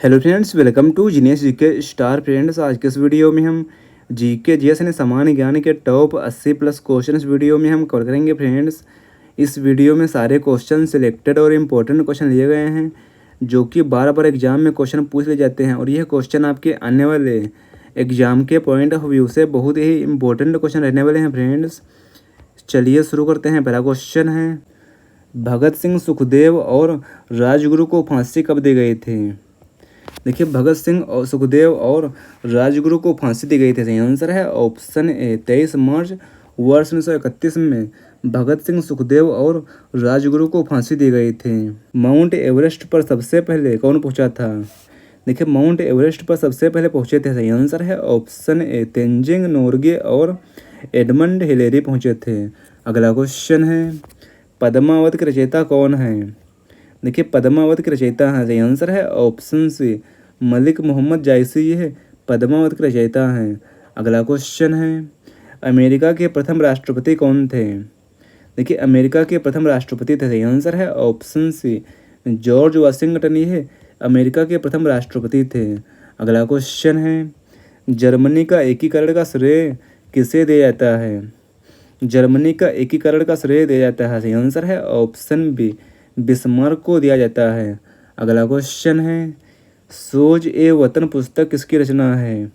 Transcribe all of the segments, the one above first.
Hello friends, welcome to genius GK star. Friends, आज के इस वीडियो में हम जीके जीएस यानी सामान्य ज्ञान के टॉप 80 प्लस क्वेश्चन इस वीडियो में हम कवर करेंगे। फ्रेंड्स, इस वीडियो में सारे क्वेश्चन सिलेक्टेड और इम्पोर्टेंट क्वेश्चन लिए गए हैं जो कि बार बार एग्जाम में क्वेश्चन पूछ लिए जाते हैं और यह क्वेश्चन आपके आने वाले एग्जाम के पॉइंट ऑफ व्यू से बहुत ही इम्पोर्टेंट क्वेश्चन रहने वाले हैं। फ्रेंड्स, चलिए शुरू करते हैं। पहला क्वेश्चन है, भगत सिंह, सुखदेव और राजगुरु को फांसी कब दी गई थी? देखिए, भगत सिंह और सुखदेव और राजगुरु को फांसी दी गई थी। सही आंसर है ऑप्शन ए 23 मार्च वर्ष 1931 में भगत सिंह, सुखदेव और राजगुरु को फांसी दी गई थी। माउंट एवरेस्ट पर सबसे पहले कौन पहुंचा था? देखिए, माउंट एवरेस्ट पर सबसे पहले पहुंचे थे। सही आंसर है ऑप्शन ए तेंजिंग नोर्गे और एडमंड हिलेरी पहुंचे थे। अगला क्वेश्चन है, पद्मावत के रचयिता कौन है? देखिए, पद्मावत के रचयिता हैं। सही आंसर है ऑप्शन सी मलिक मोहम्मद जायसी, ये पद्मावत के रचयिता हैं। अगला क्वेश्चन है, अमेरिका के प्रथम राष्ट्रपति कौन थे? देखिए, अमेरिका के प्रथम राष्ट्रपति थे। सही आंसर है ऑप्शन सी जॉर्ज वाशिंगटन, ये अमेरिका के प्रथम राष्ट्रपति थे। अगला क्वेश्चन है, जर्मनी का एकीकरण का श्रेय किसे दिया जाता है? जर्मनी का एकीकरण का श्रेय दिया जाता है। सही आंसर है ऑप्शन बी बिस्मार्क को दिया जाता है। अगला क्वेश्चन है, सोज ए वतन पुस्तक किसकी रचना है?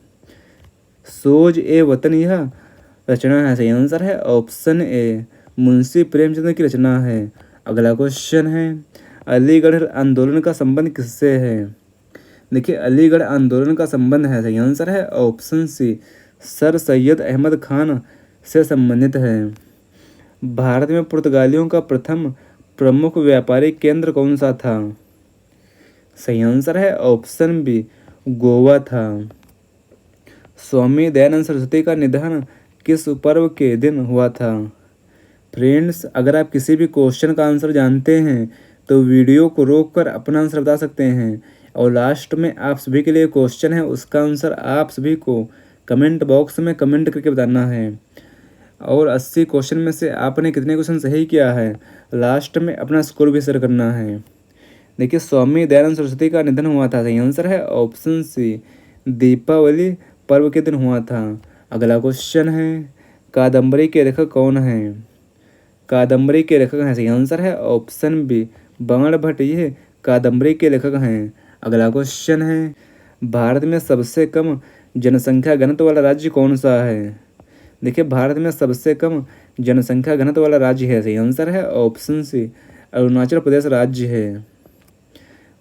सोज ए वतन यह रचना है। सही आंसर है ऑप्शन ए मुंशी प्रेमचंद की रचना है। अगला क्वेश्चन है, अलीगढ़ आंदोलन का संबंध किससे है? देखिए, अलीगढ़ आंदोलन का संबंध है। सही आंसर है option C sir Syed Ahmad Khan से संबंधित है। भारत में पुर्तगालियों का प्रथम प्रमुख व्यापारिक केंद्र कौन सा था? सही आंसर है ऑप्शन बी गोवा था। स्वामी दयानंद सरस्वती का निधन किस पर्व के दिन हुआ था? फ्रेंड्स, अगर आप किसी भी क्वेश्चन का आंसर जानते हैं तो वीडियो को रोककर अपना आंसर बता सकते हैं और लास्ट में आप सभी के लिए क्वेश्चन है, उसका आंसर आप सभी को कमेंट बॉक्स में कमेंट करके बताना है। और 80 क्वेश्चन में से आपने कितने क्वेश्चन सही किया है, लास्ट में अपना स्कोर भी शेयर करना है। देखिए, स्वामी दयानंद सरस्वती का निधन हुआ था। सही आंसर है ऑप्शन सी दीपावली पर्व के दिन हुआ था। अगला क्वेश्चन है, कादम्बरी के लेखक कौन है? कादम्बरी के लेखक हैं। सही आंसर है ऑप्शन बी बाण भट्ट, ये कादम्बरी के लेखक हैं। अगला क्वेश्चन है, भारत में सबसे कम जनसंख्या घनत्व वाला राज्य कौन सा है? देखिए, भारत में सबसे कम जनसंख्या घनत्व वाला राज्य है। सही आंसर है ऑप्शन सी अरुणाचल प्रदेश राज्य है।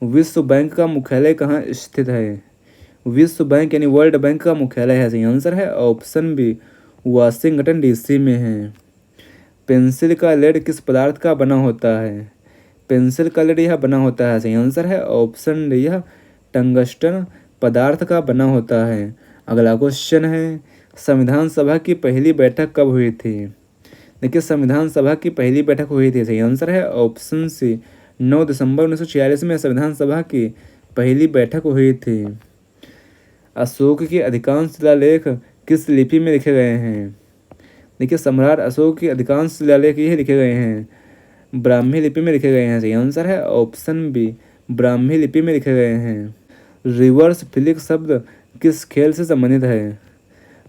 विश्व बैंक का मुख्यालय कहाँ स्थित है? विश्व बैंक यानी वर्ल्ड बैंक का मुख्यालय है। सही आंसर है ऑप्शन बी वाशिंगटन डीसी में है। पेंसिल का लेड किस पदार्थ का बना होता है? पेंसिल का लेड यह बना होता है। सही आंसर है ऑप्शन डी यह टंगस्टन पदार्थ का बना होता है। अगला क्वेश्चन है, संविधान सभा की पहली बैठक कब हुई थी? देखिए, संविधान सभा की पहली बैठक हुई थी। सही आंसर है ऑप्शन सी 9 दिसंबर 1946 में संविधान सभा की पहली बैठक हुई थी। अशोक के अधिकांश शिलालेख किस लिपि में लिखे गए हैं? देखिए, सम्राट अशोक के अधिकांश शिलालेख ये लिखे गए हैं ब्राह्मी लिपि में लिखे गए हैं। सही आंसर है ऑप्शन बी ब्राह्मी लिपि में लिखे गए हैं। रिवर्स फ्लिक शब्द किस खेल से संबंधित है?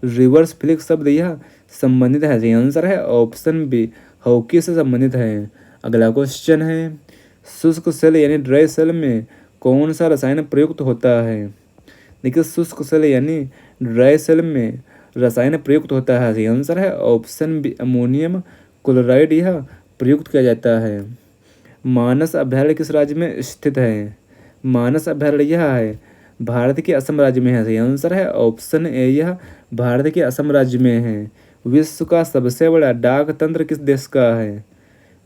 रिवर्स फ्लिक शब्द यह संबंधित है। सही आंसर है ऑप्शन बी हॉकी से संबंधित है। अगला क्वेश्चन है, शुष्क सेल यानी ड्राई सेल में कौन सा रसायन प्रयुक्त होता है? देखिए, शुष्क सेल यानी ड्राई सेल में रसायन प्रयुक्त होता है। सही आंसर है ऑप्शन बी अमोनियम क्लोराइड, यह प्रयुक्त किया जाता है। मानस अभयारण्य किस राज्य में स्थित है? मानस अभयारण्य यह है भारत के असम राज्य में है। सही आंसर है ऑप्शन ए यह भारत के असम राज्य में है। विश्व का सबसे बड़ा डाक तंत्र किस देश का है?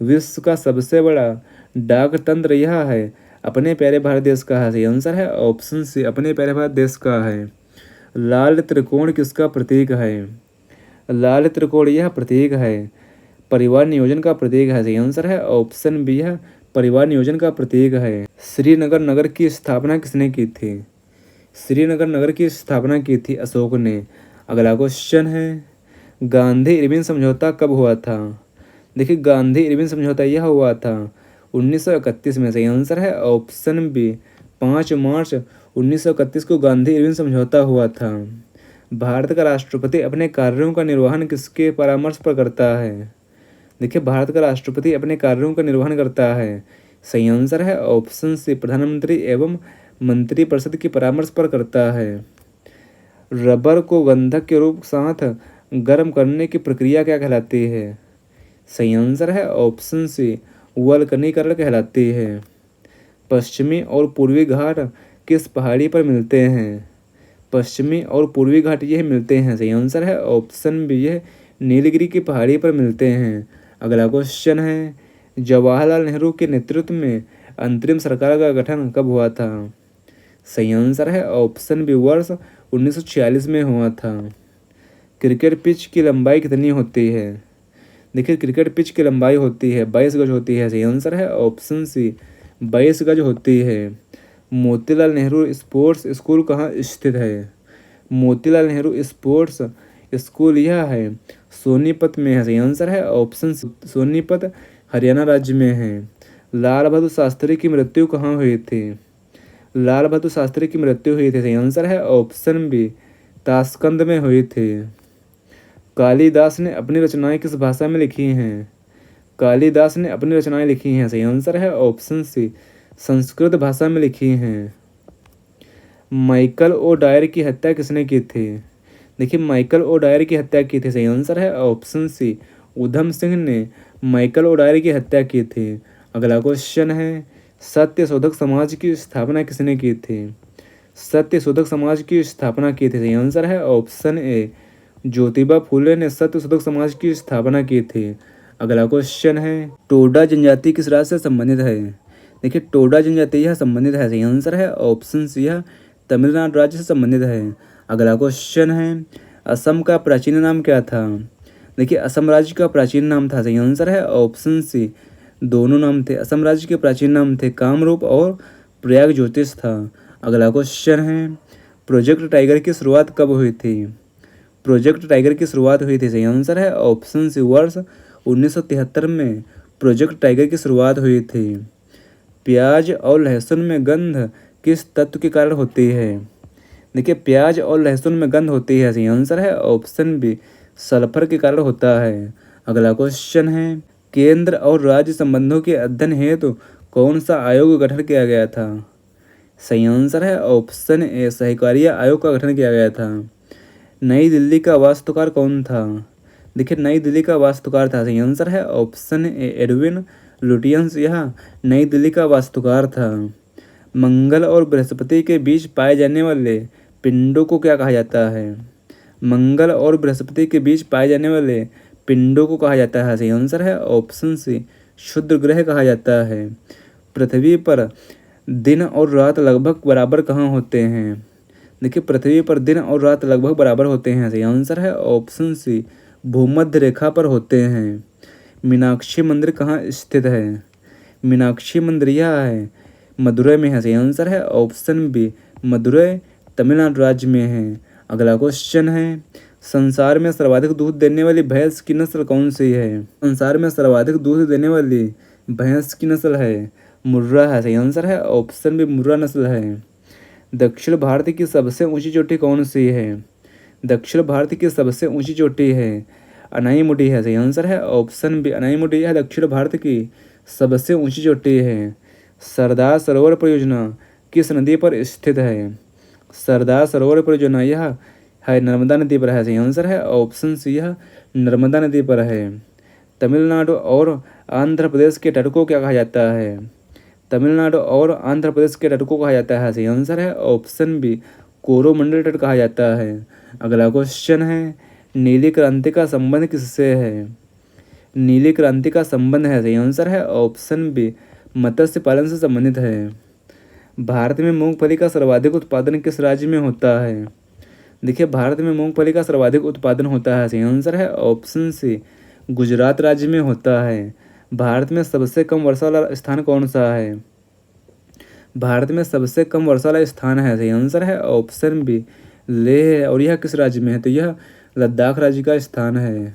विश्व का सबसे बड़ा डाक तंत्र यह है अपने प्यारे भारत देश का है। सही आंसर है ऑप्शन सी अपने प्यारे भारत देश का है। लाल त्रिकोण किसका प्रतीक है? लाल त्रिकोण यह प्रतीक है परिवार नियोजन का प्रतीक है। सही आंसर है ऑप्शन बी यह परिवार नियोजन का प्रतीक है। श्रीनगर नगर की स्थापना किसने की थी? श्रीनगर नगर की स्थापना की थी अशोक ने। अगला क्वेश्चन है, गांधी इरविन समझौता कब हुआ था? देखिए, गांधी इरविन समझौता यह हुआ था 1931 में। सही आंसर है ऑप्शन बी 5 मार्च 1931 को गांधी इरविन समझौता हुआ था। भारत का राष्ट्रपति अपने कार्यों का निर्वहन किसके परामर्श पर करता है? देखिए, भारत का राष्ट्रपति अपने कार्यों का निर्वहन करता है। सही आंसर है ऑप्शन सी, प्रधानमंत्री एवं मंत्रिपरिषद की परामर्श पर करता है। रबर को गंधक के रूप साथ गर्म करने की प्रक्रिया क्या कहलाती है? सही आंसर है ऑप्शन सी, वल्कनीकरण कहलाती है। पश्चिमी और पूर्वी घाट किस पहाड़ी पर मिलते हैं? पश्चिमी और पूर्वी घाट यह मिलते हैं। सही आंसर है ऑप्शन बी, यह नीलगिरी की पहाड़ी पर मिलते हैं। अगला क्वेश्चन है, जवाहरलाल नेहरू के नेतृत्व में अंतरिम सरकार का गठन कब हुआ था? सही आंसर है ऑप्शन बी, वर्ष 1946 में हुआ था। क्रिकेट पिच की लंबाई कितनी होती है? देखिए, क्रिकेट पिच की लंबाई होती है 22 गज होती है। सही आंसर है ऑप्शन सी, 22 गज होती है। मोतीलाल नेहरू स्पोर्ट्स स्कूल कहाँ स्थित है? मोतीलाल नेहरू स्पोर्ट्स स्कूल यह है सोनीपत में है। सही आंसर है ऑप्शन सोनीपत, हरियाणा राज्य में है। लाल बहादुर शास्त्री की मृत्यु कहाँ हुई थी? लाल बहादुर शास्त्री की मृत्यु हुई थी। सही आंसर है ऑप्शन बी, ताशकंद में हुई थी। कालिदास ने अपनी रचनाएं किस भाषा में लिखी हैं? कालिदास ने अपनी रचनाएं लिखी हैं। सही आंसर है ऑप्शन सी, संस्कृत भाषा में लिखी हैं। माइकल ओ डायर की हत्या किसने की थी? देखिए, माइकल ओ डायर की हत्या की थी। सही आंसर है ऑप्शन सी, उधम सिंह ने माइकल ओ डायर की हत्या की थी। अगला क्वेश्चन है, सत्य शोधक समाज की स्थापना किसने की थी? सत्य शोधक समाज की स्थापना की थी। सही आंसर है ऑप्शन ए, ज्योतिबा फूले ने सत्य शोधक समाज की स्थापना की थी। अगला क्वेश्चन है, टोडा जनजाति किस राज्य से संबंधित है? देखिए, टोडा जनजाति यह संबंधित है। सही आंसर है ऑप्शन सी, यह तमिलनाडु राज्य से संबंधित है। अगला क्वेश्चन है, असम का प्राचीन नाम क्या था? देखिए, असम राज्य का प्राचीन नाम था। सही आंसर है ऑप्शन सी, दोनों नाम थे। असम राज्य के प्राचीन नाम थे कामरूप और प्रयाग ज्योतिष था। अगला क्वेश्चन है, प्रोजेक्ट टाइगर की शुरुआत कब हुई थी? प्रोजेक्ट टाइगर की शुरुआत हुई थी। सही आंसर है ऑप्शन सी, वर्ष 1973 में प्रोजेक्ट टाइगर की शुरुआत हुई थी। प्याज और लहसुन में गंध किस तत्व के कारण होती है? देखिए, प्याज और लहसुन में गंध होती है। सही आंसर है ऑप्शन बी, सल्फर के कारण होता है। अगला क्वेश्चन है, केंद्र और राज्य संबंधों के अध्ययन हेतु कौन सा आयोग का गठन किया गया था? सही आंसर है ऑप्शन ए, सहकारिता आयोग का गठन किया गया था। नई दिल्ली का वास्तुकार कौन था? देखिए, नई दिल्ली का वास्तुकार था। सही आंसर है ऑप्शन ए, एडविन लुटियंस यह नई दिल्ली का वास्तुकार था। मंगल और बृहस्पति के बीच पाए जाने वाले पिंडों को क्या कहा जाता है? मंगल और बृहस्पति के बीच पाए जाने वाले पिंडों को कहा जाता है। सही आंसर है ऑप्शन सी, क्षुद्र ग्रह कहा जाता है। पृथ्वी पर दिन और रात लगभग बराबर कहाँ होते हैं? देखिए, पृथ्वी पर दिन और रात लगभग बराबर होते हैं। सही आंसर है ऑप्शन सी, भूमध्य रेखा पर होते हैं। मीनाक्षी मंदिर कहाँ स्थित है? मीनाक्षी मंदिर यह है मदुरई में है। सही आंसर है ऑप्शन बी, मदुरई तमिलनाडु राज्य में है। अगला क्वेश्चन है, संसार में सर्वाधिक दूध देने वाली भैंस की नस्ल कौन सी है? संसार में सर्वाधिक दूध देने वाली भैंस की नस्ल है मुर्रा है। सही आंसर है ऑप्शन बी, मुर्रा नस्ल है। दक्षिण भारत की सबसे ऊंची चोटी कौन सी है? दक्षिण भारत की सबसे ऊंची चोटी है अनाईमुडी है। सही आंसर है ऑप्शन बी, अनाईमुडी यह दक्षिण भारत की सबसे ऊंची चोटी है। सरदार सरोवर परियोजना किस नदी पर स्थित है? सरदार सरोवर परियोजना यह है नर्मदा नदी पर है। सही आंसर है ऑप्शन सी, यह नर्मदा नदी पर है। तमिलनाडु और आंध्र प्रदेश के तट को क्या कहा जाता है? तमिलनाडु और आंध्र प्रदेश के तट को कहा जाता है। सही आंसर है ऑप्शन बी, कोरोमंडल तट कहा जाता है। अगला क्वेश्चन है, नीली क्रांति का संबंध किससे है? नीली क्रांति का संबंध है। सही आंसर है ऑप्शन बी, मत्स्य पालन से संबंधित है। भारत में मूंगफली का सर्वाधिक उत्पादन किस राज्य में होता है? देखिए, भारत में मूंगफली का सर्वाधिक उत्पादन होता है। सही आंसर है ऑप्शन सी, गुजरात राज्य में होता है। भारत में सबसे कम वर्षा वाला स्थान कौन सा है? भारत में सबसे कम वर्षा वाला स्थान है। सही आंसर है ऑप्शन बी, लेह है। और यह किस राज्य में है? तो यह लद्दाख राज्य का स्थान है।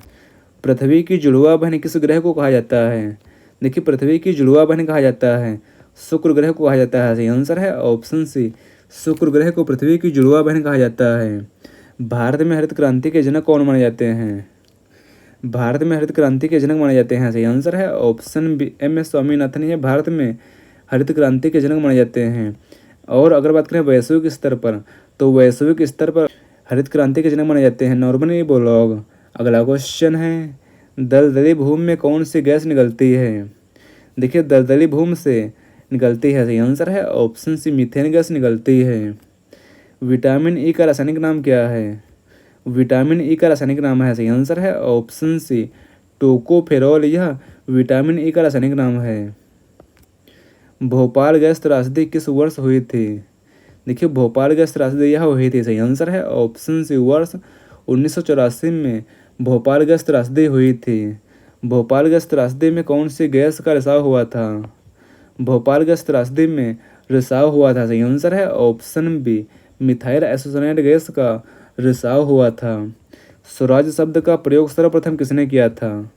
पृथ्वी की जुड़वा बहन किस ग्रह को कहा जाता है? देखिए, पृथ्वी की जुड़वा बहन कहा जाता है शुक्र ग्रह को कहा जाता है। सही आंसर है ऑप्शन सी, शुक्र ग्रह को पृथ्वी की जुड़वा बहन कहा जाता है। भारत में हरित क्रांति के जनक कौन माने जाते हैं? भारत में हरित क्रांति के जनक माने जाते हैं। सही आंसर है ऑप्शन बी MS स्वामीनाथन। ये भारत में हरित क्रांति के जनक माने जाते हैं। और अगर बात करें वैश्विक स्तर पर, तो वैश्विक स्तर पर हरित क्रांति के जनक माने जाते हैं नॉर्मन बोरलॉग। अगला क्वेश्चन है, दलदली भूमि में कौन सी गैस निकलती है? देखिए दलदली भूमि से निकलती है। सही आंसर है ऑप्शन सी मीथेन गैस निकलती है। विटामिन ई का रासायनिक नाम क्या है? विटामिन ई का रासायनिक नाम है। सही आंसर है ऑप्शन सी टोकोफेरॉल। यह विटामिन ई का रासायनिक नाम है। भोपाल गैस त्रासदी किस वर्ष हुई थी? देखिए भोपाल गैस त्रासदी यह हुई थी। सही आंसर है ऑप्शन सी वर्ष 1984 में भोपाल गैस त्रासदी हुई थी। भोपाल गैस त्रासदी में कौन सी गैस का रिसाव हुआ था? भोपाल गैस त्रासदी में रिसाव हुआ था। सही आंसर है option B methyl associated gas का रिसाव हुआ था। स्वराज शब्द का प्रयोग सर्वप्रथम किसने किया था?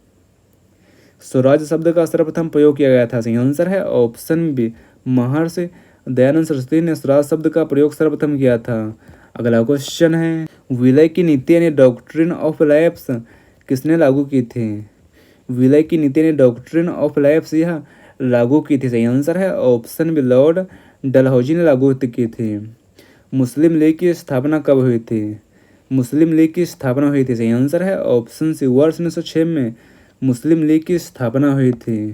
स्वराज शब्द का सर्वप्रथम प्रयोग किया गया था। सही आंसर है ऑप्शन बी महर्षि दयानंद सरस्वती ने स्वराज शब्द का प्रयोग सर्वप्रथम किया था। अगला क्वेश्चन है, विलय की नीति यानी डॉक्ट्रिन ऑफ लैप्स किसने लागू की थी? विलय की नीति यानी डॉक्ट्रिन ऑफ लैप्स यह लागू की थी। सही आंसर है ऑप्शन बी लॉर्ड डलहौजी ने लागू की थी। मुस्लिम लीग की स्थापना कब हुई थी? मुस्लिम लीग की स्थापना हुई थी। सही आंसर है ऑप्शन सी वर्ष 1906 में मुस्लिम लीग की स्थापना हुई थी।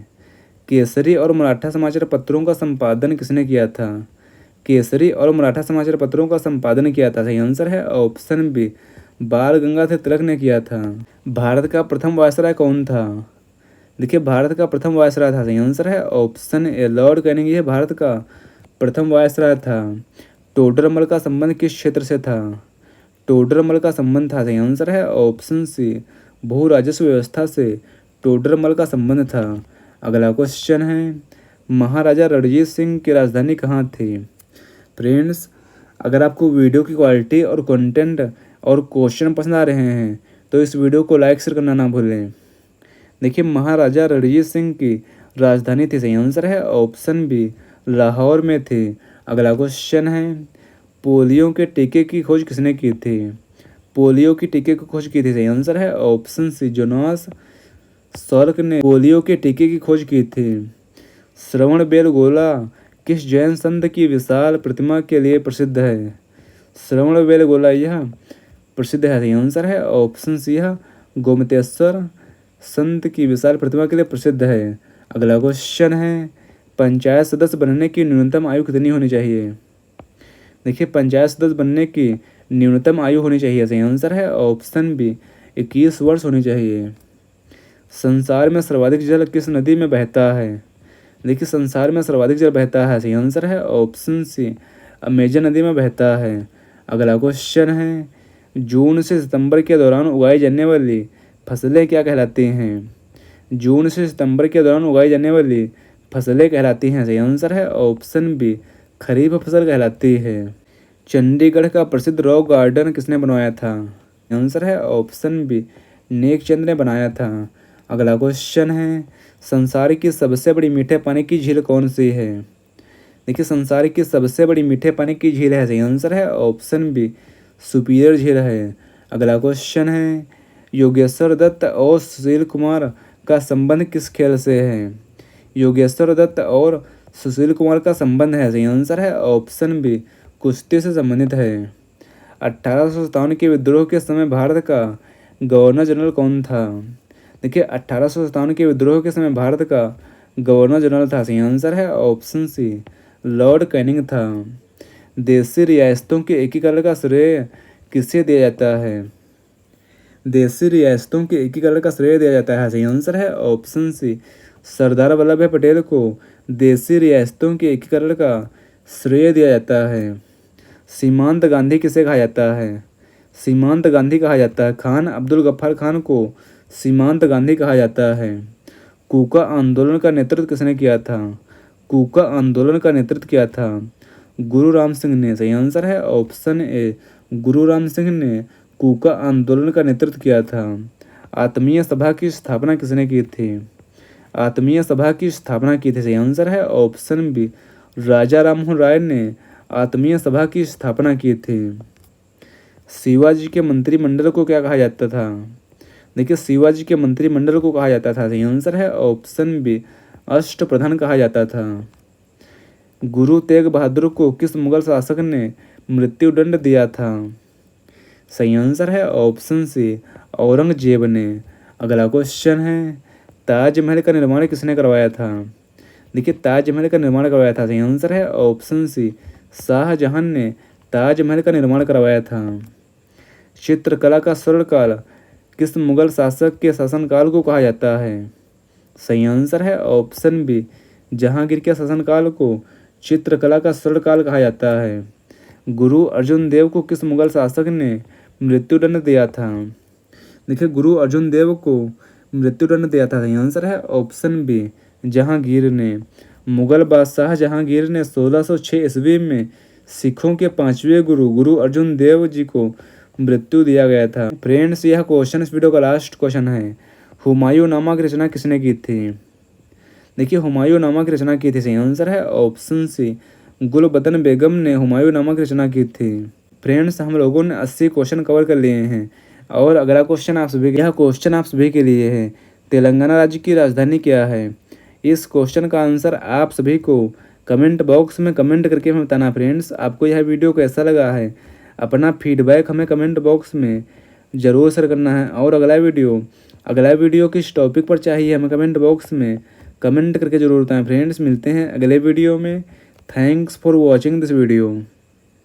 केसरी और मराठा समाचार पत्रों का संपादन किसने किया था? केसरी और मराठा समाचार पत्रों का संपादन किया था। सही आंसर है ऑप्शन बी बाल गंगाधर तिलक ने किया था। भारत का प्रथम वायसराय कौन था? देखिए भारत का प्रथम वायसराय था। सही आंसर है ऑप्शन ए लॉर्ड कैनिंग। यह भारत का प्रथम वायसराय था। टोडरमल का संबंध किस क्षेत्र से था? टोडरमल का संबंध था। सही आंसर है ऑप्शन सी भू राजस्व व्यवस्था से टोडरमल का संबंध था। अगला क्वेश्चन है, महाराजा रणजीत सिंह की राजधानी कहाँ थी? फ्रेंड्स अगर आपको वीडियो की क्वालिटी और कंटेंट और क्वेश्चन पसंद आ रहे हैं तो इस वीडियो को लाइक शेयर करना ना भूलें। देखिए महाराजा रणजीत सिंह की राजधानी थी। सही आंसर है ऑप्शन बी लाहौर में थी। अगला क्वेश्चन है, पोलियो के टीके की खोज किसने की थी? पोलियो की टीके की खोज की थी। सही आंसर है ऑप्शन सी जोनास सॉल्क ने पोलियो के टीके की खोज की थी। श्रवण बेलगोला किस जैन संत की विशाल प्रतिमा के लिए प्रसिद्ध है? श्रवण बेलगोला यह प्रसिद्ध है। सही आंसर है ऑप्शन सी यह गोमतेश्वर संत की विशाल प्रतिमा के लिए प्रसिद्ध है। अगला क्वेश्चन है, पंचायत सदस्य बनने की न्यूनतम आयु कितनी होनी चाहिए? देखिए पंचायत सदस्य बनने की न्यूनतम आयु होनी चाहिए। सही आंसर है ऑप्शन बी 21 वर्ष होनी चाहिए। संसार में सर्वाधिक जल किस नदी में बहता है? देखिए संसार में सर्वाधिक जल बहता है। सही आंसर है ऑप्शन सी अमेजन नदी में बहता है। अगला क्वेश्चन है, जून से सितंबर के दौरान उगाई जाने वाली फसलें क्या कहलाती हैं? जून से सितंबर के दौरान उगाई जाने वाली फसलें कहलाती हैं। सही आंसर है ऑप्शन बी खरीफ फसल कहलाती है। चंडीगढ़ का प्रसिद्ध रॉक गार्डन किसने बनवाया था? आंसर है ऑप्शन बी नेकचंद ने बनाया था। अगला क्वेश्चन है, संसार की सबसे बड़ी मीठे पानी की झील कौन सी है? देखिए संसार की सबसे बड़ी मीठे पानी की झील है। सही आंसर है ऑप्शन बी सुपीरियर झील है। अगला क्वेश्चन है, योगेश्वर दत्त और सुशील कुमार का संबंध किस खेल से है? योगेश्वर दत्त और सुशील कुमार का संबंध है। सही आंसर है ऑप्शन बी कुश्ती से संबंधित है। 1857 के विद्रोह के समय भारत का गवर्नर जनरल कौन था? देखिए 1857 के विद्रोह के समय भारत का गवर्नर जनरल था। सही आंसर है ऑप्शन सी लॉर्ड कैनिंग था। देशी रियासतों के एकीकरण का श्रेय किसे दिया जाता है? देशी रियासतों के एकीकरण का श्रेय दिया जाता है। सही आंसर है ऑप्शन सी सरदार वल्लभ भाई पटेल को देशी रियासतों के एकीकरण का श्रेय दिया जाता है। सीमांत गांधी किसे कहा जाता है? सीमांत गांधी कहा जाता है खान अब्दुल गफ्फार खान को सीमांत गांधी कहा जाता है। कूका आंदोलन का नेतृत्व किसने किया था? कूका आंदोलन का नेतृत्व किया था गुरु राम सिंह ने। सही आंसर है ऑप्शन ए गुरु राम सिंह ने कूका आंदोलन का नेतृत्व किया था। आत्मीय सभा की स्थापना किसने की थी? आत्मीय सभा की स्थापना की थी। सही आंसर है ऑप्शन बी राजा राममोहन राय ने आत्मीय सभा की स्थापना की थी? शिवाजी के मंत्रिमंडल को क्या कहा जाता था? देखिए, शिवाजी के मंत्रिमंडल को कहा जाता था, सही आंसर है ऑप्शन बी अष्टप्रधान कहा जाता था। गुरु तेग बहादुर को किस मुगल शासक ने मृत्युदंड दिया था? सही आंसर है ऑप्शन सी औरंगजेब ने। अगला क्वेश्चन है, ताजमहल का निर्माण किसने करवाया था? देखिए, ताजमहल का निर्माण करवाया था, सही आंसर है ऑप्शन सी शाहजहां ने ताजमहल का निर्माण करवाया था। चित्रकला का स्वर्णकाल किस मुगल शासक के शासनकाल को कहा जाता है? सही आंसर है ऑप्शन बी जहांगीर के शासनकाल को चित्रकला का स्वर्णकाल कहा जाता है। गुरु अर्जुन देव को किस मुगल शासक ने मृत्युदंड दिया था? देखिए, गुरु अर्जुन देव को मृत्युदंड दिया था, सही आंसर है ऑप्शन बी जहांगीर ने। मुगल बादशाह जहांगीर ने 1606 ईस्वी में सिखों के 5वें गुरु गुरु अर्जुन देव जी को मृत्यु दिया गया था। फ्रेंड्स, यह क्वेश्चन इस वीडियो का लास्ट क्वेश्चन है। हुमायूंनामा की रचना किसने की थी? देखिए, हुमायूंनामा की रचना की थी, सही आंसर है ऑप्शन सी गुलबदन बेगम ने हुमायूंनामा की रचना की थी। फ्रेंड्स, हम लोगों ने 80 क्वेश्चन कवर कर लिए हैं और अगला क्वेश्चन आप सभी के लिए है। तेलंगाना राज्य की राजधानी क्या है? इस क्वेश्चन का आंसर आप सभी को कमेंट बॉक्स में कमेंट करके हमें बताना। फ्रेंड्स, आपको यह वीडियो कैसा लगा है, अपना फीडबैक हमें कमेंट बॉक्स में ज़रूर शेयर करना है। और अगला वीडियो किस टॉपिक पर चाहिए हमें कमेंट बॉक्स में कमेंट करके ज़रूर बताएं। फ्रेंड्स, मिलते हैं अगले वीडियो में। Thanks for watching this video.